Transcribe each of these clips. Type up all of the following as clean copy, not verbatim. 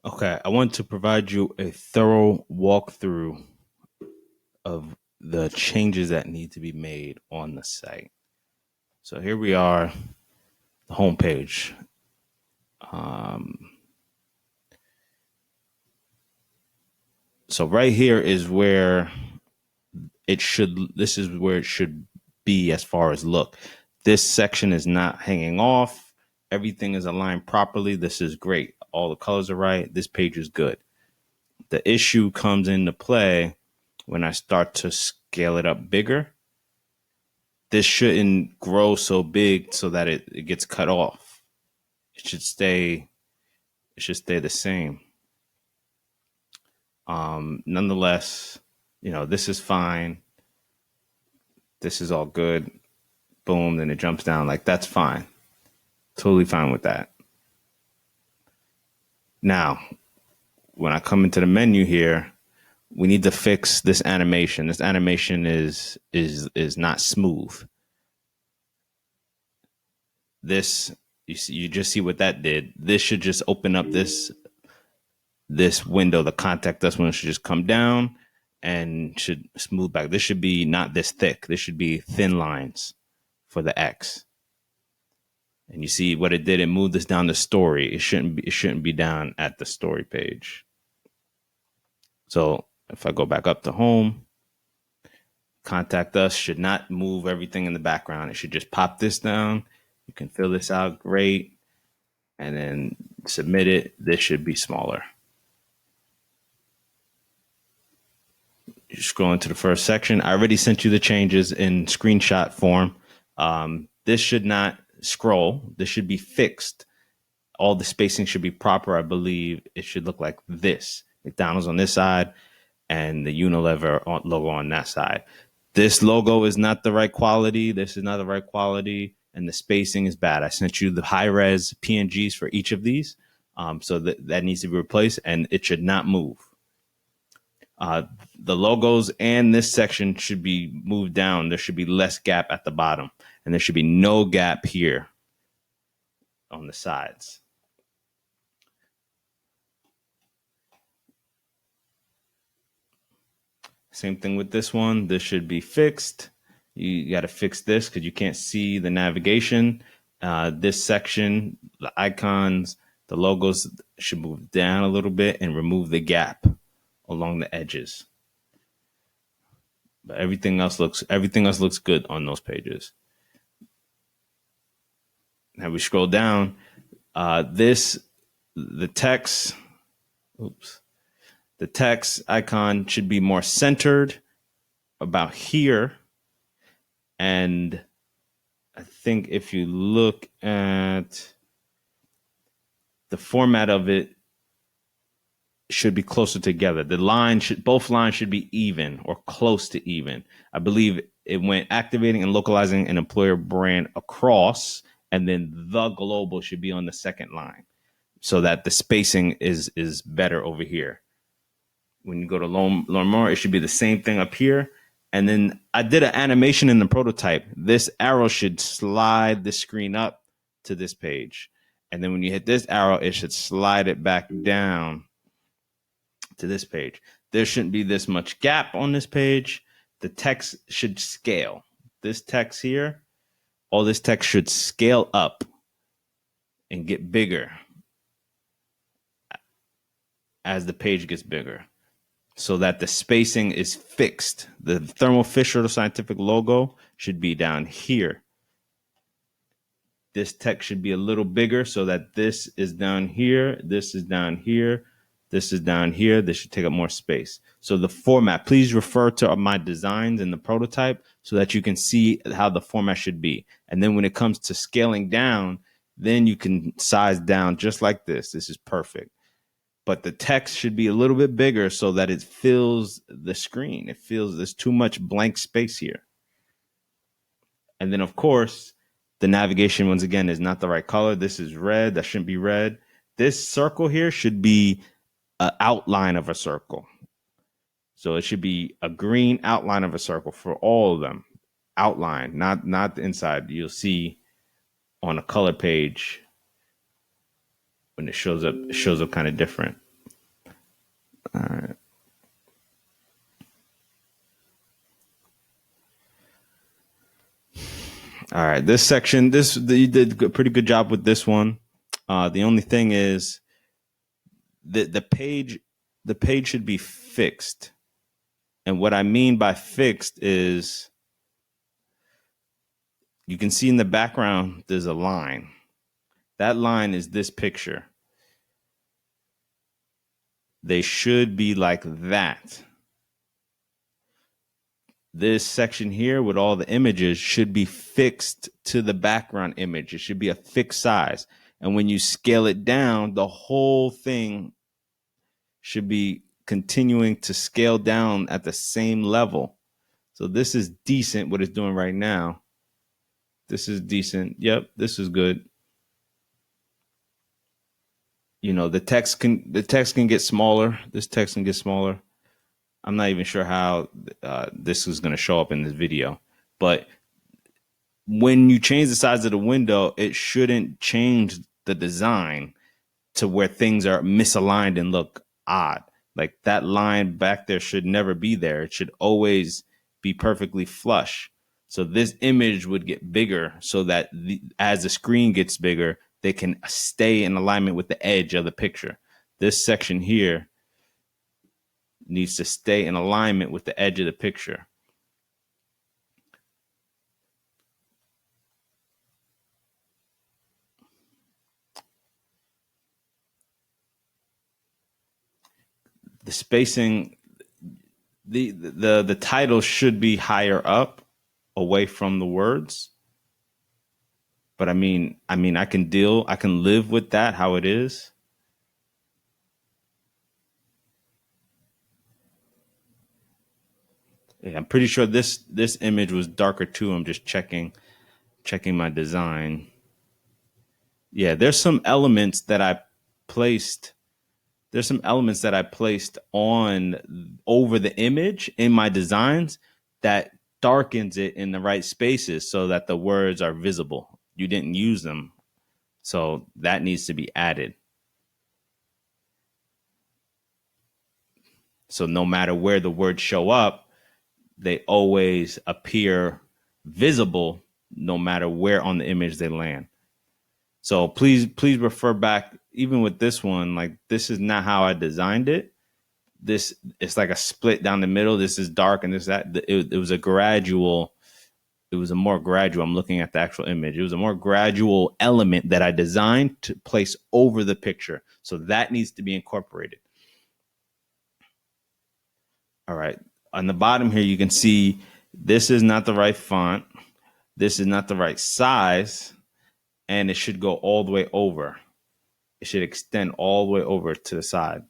Okay, I want to provide you a thorough walkthrough of the changes that need to be made on the site. So here we are, the homepage. So right here is where it should. This is where it should be as far as look. This section is not hanging off. Everything is aligned properly. This is great. All the colors are right. This page is good. The issue comes into play when I start to scale it up bigger. This shouldn't grow so big so that it gets cut off. It should stay the same. Nonetheless, this is fine. This is all good. Boom, then it jumps down. Like, that's fine. Totally fine with that. Now, when I come into the menu here, we need to fix this animation. This animation is not smooth. This, you just see what that did. This should just open up this window. The contact us window should just come down and should smooth back. This should be not this thick. This should be thin lines for the X. And you see what it did. It moved this down the story. It shouldn't be down at the story page. So if I go back up to home, contact us should not move everything in the background. It should just pop this down. You can fill this out. Great. And then submit it. This should be smaller. You scroll into the first section. I already sent you the changes in screenshot form. This should not scroll. This should be fixed. All the spacing should be proper. I believe it should look like this. McDonald's on this side and the Unilever logo on that side. This logo is not the right quality. This is not the right quality. And the spacing is bad. I sent you the high-res PNGs for each of these. So that needs to be replaced, and it should not move. The logos and this section should be moved down. There should be less gap at the bottom, and there should be no gap here on the sides. Same thing with this one. This should be fixed. You got to fix this because you can't see the navigation. This section, the icons, the logos should move down a little bit and remove the gap along the edges. But everything else looks good on those pages. Now we scroll down. The text icon should be more centered about here. And I think if you look at the format of it, should be closer together. Both lines should be even or close to even. I believe it went activating and localizing an employer brand across, and then the global should be on the second line so that the spacing is better over here. When you go to learn more, it should be the same thing up here. And then I did an animation in the prototype. This arrow should slide the screen up to this page. And then when you hit this arrow, it should slide it back down to this page. There shouldn't be this much gap on this page. The text should scale. This text here, all this text should scale up and get bigger as the page gets bigger, so that the spacing is fixed. The Thermo Fisher Scientific logo should be down here. This text should be a little bigger so that this is down here, this is down here, this is down here. This should take up more space. So the format, please refer to my designs in the prototype so that you can see how the format should be. And then when it comes to scaling down, then you can size down just like this. This is perfect. But the text should be a little bit bigger so that it fills the screen. It feels there's too much blank space here. And then, of course, the navigation, once again, is not the right color. This is red. That shouldn't be red. This circle here should be an outline of a circle. So it should be a green outline of a circle for all of them. Outline, not the inside. You'll see on a color page when it shows up kind of different. All right. All right. This section, you did a pretty good job with this one. The only thing is the page should be fixed. And what I mean by fixed is you can see in the background there's a line. That line is this picture. They should be like that. This section here with all the images should be fixed to the background image. It should be a fixed size. And when you scale it down, the whole thing should be continuing to scale down at the same level. So this is decent what it's doing right now. This is decent. Yep, this is good. You know, the text can get smaller. This text can get smaller. I'm not even sure how this is going to show up in this video, but when you change the size of the window, it shouldn't change the design to where things are misaligned and look odd. Like that line back there should never be there. It should always be perfectly flush. So this image would get bigger so that as the screen gets bigger, they can stay in alignment with the edge of the picture. This section here needs to stay in alignment with the edge of the picture. The spacing, the title should be higher up away from the words. But I mean, I can live with that how it is. Yeah, I'm pretty sure this image was darker too. I'm just checking my design. Yeah, there's some elements that I placed. There's some elements that I placed on over the image in my designs that darkens it in the right spaces so that the words are visible. You didn't use them. So that needs to be added. So no matter where the words show up, they always appear visible no matter where on the image they land. So please refer back, even with this one, like this is not how I designed it. This, it's like a split down the middle. This is dark and this, that. It was a gradual. It was a more gradual. I'm looking at the actual image. It was a more gradual element that I designed to place over the picture. So that needs to be incorporated. All right. On the bottom here, you can see this is not the right font. This is not the right size. And it should go all the way over. It should extend all the way over to the side.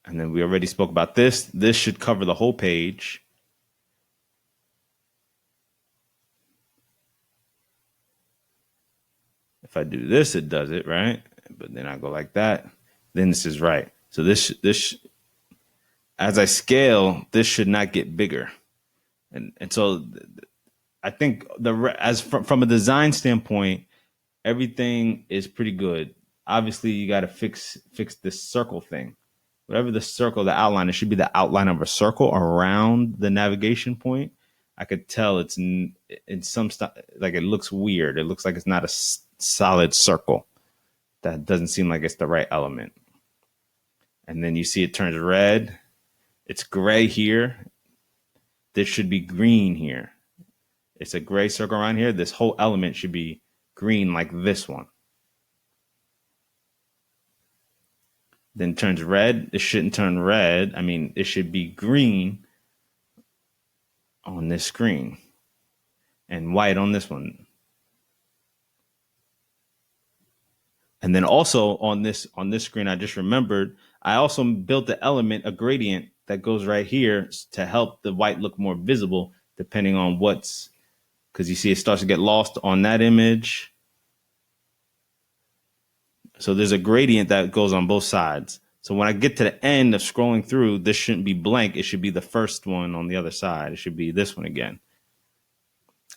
And then we already spoke about this. This should cover the whole page. If I do this, it does it, right? But then I go like that. Then this is right. So this, as I scale, this should not get bigger. And so I think from a design standpoint, everything is pretty good. Obviously, you got to fix this circle thing. Whatever the circle, the outline, it should be the outline of a circle around the navigation point. I could tell it's in some stuff, like it looks weird. It looks like it's not a solid circle. That doesn't seem like it's the right element. And then you see it turns red. It's gray here. This should be green here. It's a gray circle around here. This whole element should be green like this one. Then turns red. It shouldn't turn red. I mean, it should be green on this screen and white on this one. And then also on this screen, I just remembered, I also built the element, a gradient that goes right here to help the white look more visible depending on because you see it starts to get lost on that image. So there's a gradient that goes on both sides. So when I get to the end of scrolling through, this shouldn't be blank. It should be the first one on the other side. It should be this one again.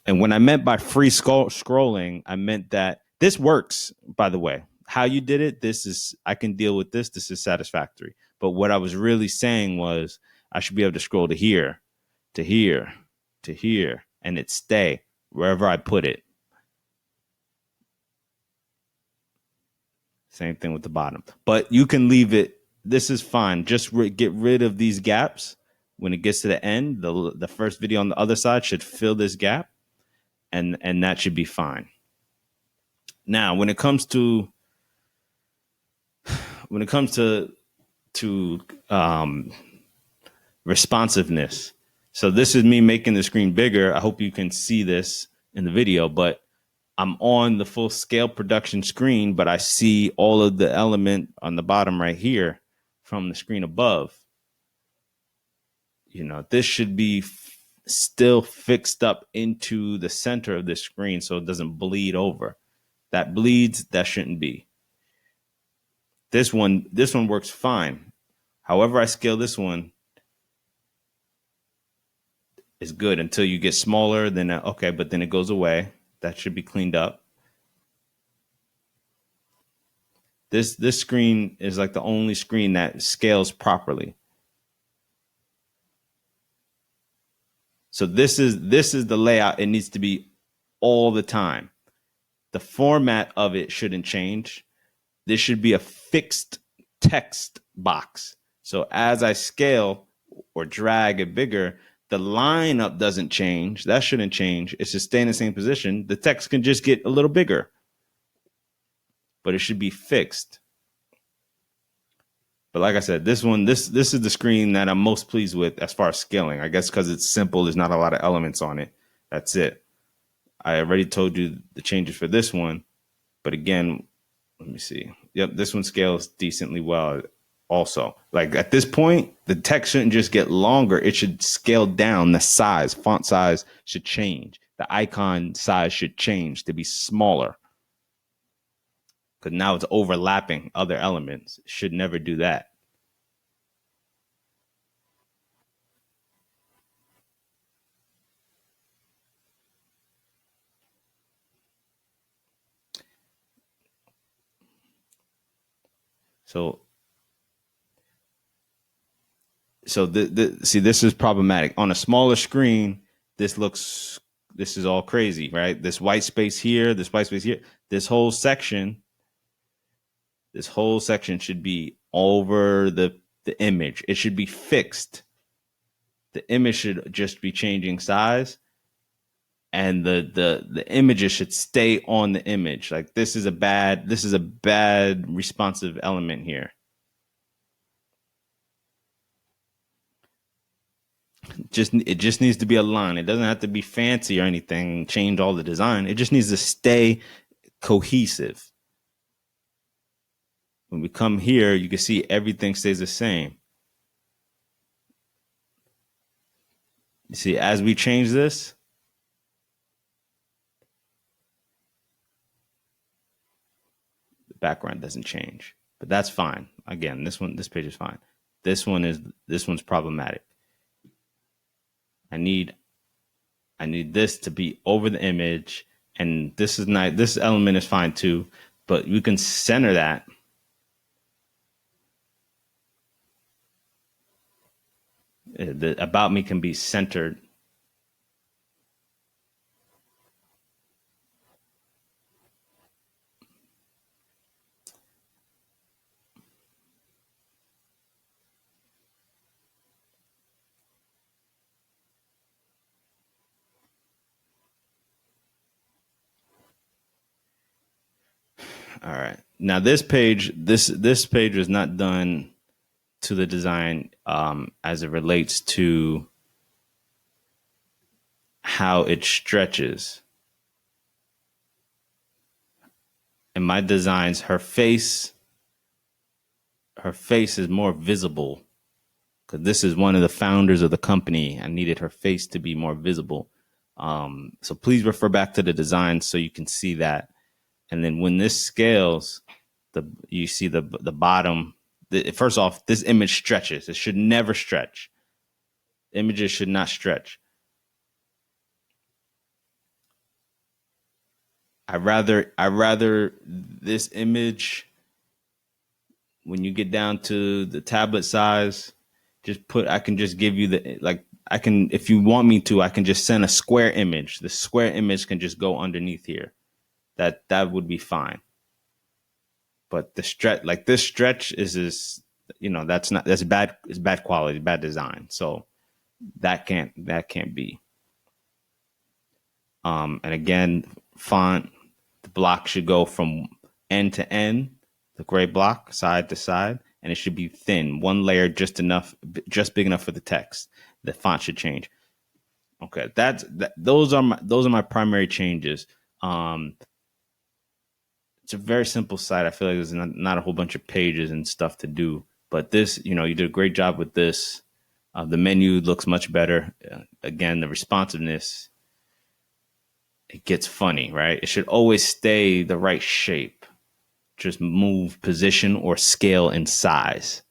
And when I meant by free scrolling, I meant that this works, by the way. how you did it, this is, I can deal with this. This is satisfactory. But what I was really saying was I should be able to scroll to here, to here, to here, and it stay wherever I put it. Same thing with the bottom. But you can leave it. This is fine. Just get rid of these gaps. When it gets to the end, the first video on the other side should fill this gap, and that should be fine. Now, when it comes to responsiveness, so this is me making the screen bigger. I hope you can see this in the video, but I'm on the full scale production screen, but I see all of the element on the bottom right here from the screen above. You know, this should be still fixed up into the center of the screen so it doesn't bleed over. That bleeds, that shouldn't be. This one works fine. However I scale this one is good until you get smaller. Then okay, but then it goes away. That should be cleaned up. This screen is like the only screen that scales properly. So this is the layout. It needs to be all the time. The format of it shouldn't change. This should be a fixed text box. So as I scale or drag it bigger, the lineup doesn't change. That shouldn't change. It should stay in the same position. The text can just get a little bigger, but it should be fixed. But like I said, this is the screen that I'm most pleased with as far as scaling. I guess because it's simple. There's not a lot of elements on it. That's it. I already told you the changes for this one. But again, let me see. Yep, this one scales decently well also. Like at this point, the text shouldn't just get longer. It should scale down. The size, font size should change. The icon size should change to be smaller. Because now it's overlapping other elements. It should never do that. So see, this is problematic. On a smaller screen, this is all crazy, right? This white space here, this white space here, this whole section should be over the image. It should be fixed. The image should just be changing size, and the images should stay on the image. Like this is a bad responsive element here. It just needs to be aligned. It doesn't have to be fancy or anything, change all the design. It just needs to stay cohesive. When we come here, you can see everything stays the same. You see, as we change this, the background doesn't change, but that's fine. Again, this page is fine. This one's problematic. I need this to be over the image, and this is not, this element is fine too, but you can center that. The about me can be centered. All right. Now this page was not done to the design as it relates to how it stretches. In my designs, her face is more visible because this is one of the founders of the company. I needed her face to be more visible. So please refer back to the design so you can see that. And then when this scales, you see the bottom. First off, this image stretches. It should never stretch. Images should not stretch. I rather this image, when you get down to the tablet size, I can just give you I can, if you want me to, I can just send a square image. The square image can just go underneath here. That would be fine. But the stretch, like this stretch is that's bad. It's bad quality, bad design. So that can't be. And again, font, the block should go from end to end, the gray block, side to side, and it should be thin, one layer, just big enough for the text. The font should change. Okay, those are my primary changes. Um, it's a very simple site. I feel like there's not a whole bunch of pages and stuff to do, but this, you did a great job with this. The menu looks much better. Again, the responsiveness, it gets funny, right? It should always stay the right shape. Just move position or scale in size.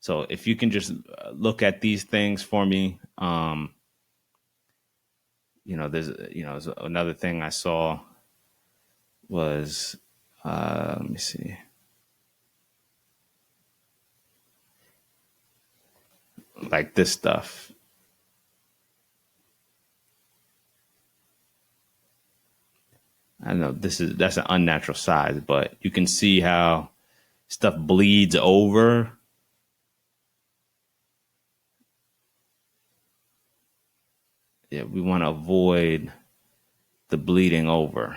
So if you can just look at these things for me, there's another thing I saw was, let me see, like this stuff. I know that's an unnatural size, but you can see how stuff bleeds over. Yeah, we want to avoid the bleeding over.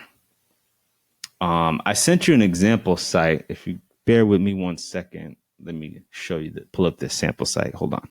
I sent you an example site. If you bear with me 1 second, let me show you pull up this sample site. Hold on.